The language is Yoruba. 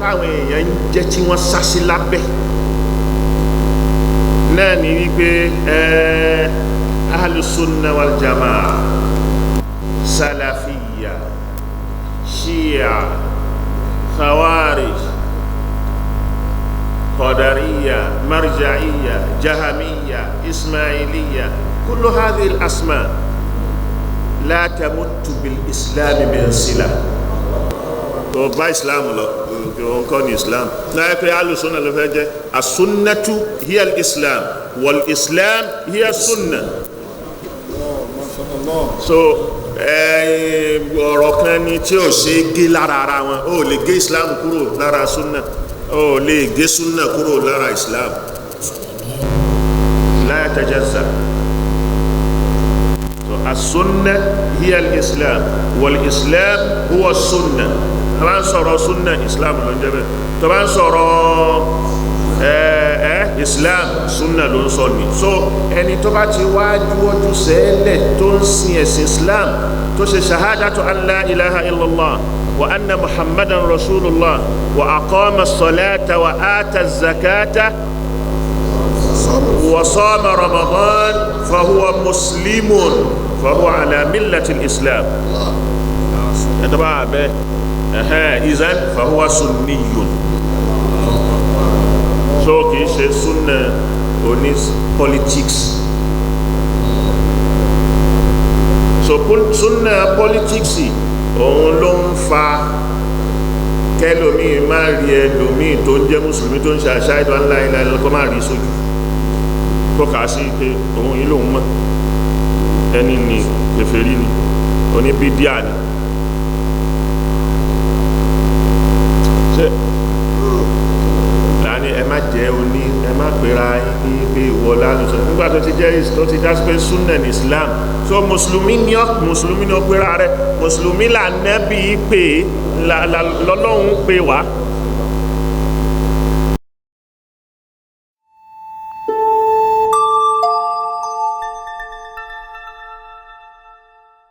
táwọn èèyàn ń jẹ́ tí wọ́n sá sí lábẹ́ náà ní wípé ahlus sunna wal jamaa salafiyya shia khawarij qadariyya marja'iyya jahamiyya ismailiyya kullu hadhihi al-asma la tamuttu bil islam min sila tó bá islam lọ òun kọ́ ní islam náà pé alùsùnà ló fẹ́ jẹ́ as-sunnatu hiya al-islam wal-islam hiya as-sunna. So ọ̀rọ̀ kan ni tí ó ṣe gé lára ara wọn ó lè gé islam kúrò lára sunna ó lè gé sunna kúrò lára islam la yatajazza. So as-sunna hiya al-islam wal-islam huwa as-sunna. tó bá ń sọ̀rọ̀ sunna islam ló ń jẹ́ bẹ́ẹ̀ tó bá ń sọ̀rọ̀ islam sunna ló ń sọ ní. So ẹni tó bá ti wá juwọ́jú sẹ́lẹ̀ tó ń sin ẹ̀sìn islam tó ṣe shahadatu an la ilaha illallah wa anna muhammadan rasulullah wa aqama as-salata wa ata az-zakata wa sama ramadan fa huwa muslimun fa huwa ala millati al-islam. ẹ̀dọ́ bá bẹ́ẹ̀ izan fahuwa sunniyun. So kìí ṣe sunna oní politics. So sunna politics òun ló ń fa kẹlòmíì máa rí ẹlòmíì tó ń jẹ́ mùsùlùmí tó ń ṣe ashhadu an la ilaha illallah kó máa rí sójú kó kà á sí pé òun yìí lòun mọ̀ ẹni ní kèfèrí ni oní bídíà ni. Láàrin ẹ má jẹ́ oní ẹ má pera ní pé ìwọ lálùsọ nígbà tó ti jẹ́ tó ti dá pé sunna ní islam. So mùsùlùmí ní ọ pera rẹ mùsùlùmí là nẹ́bí pé lọ́lọ́run pé wá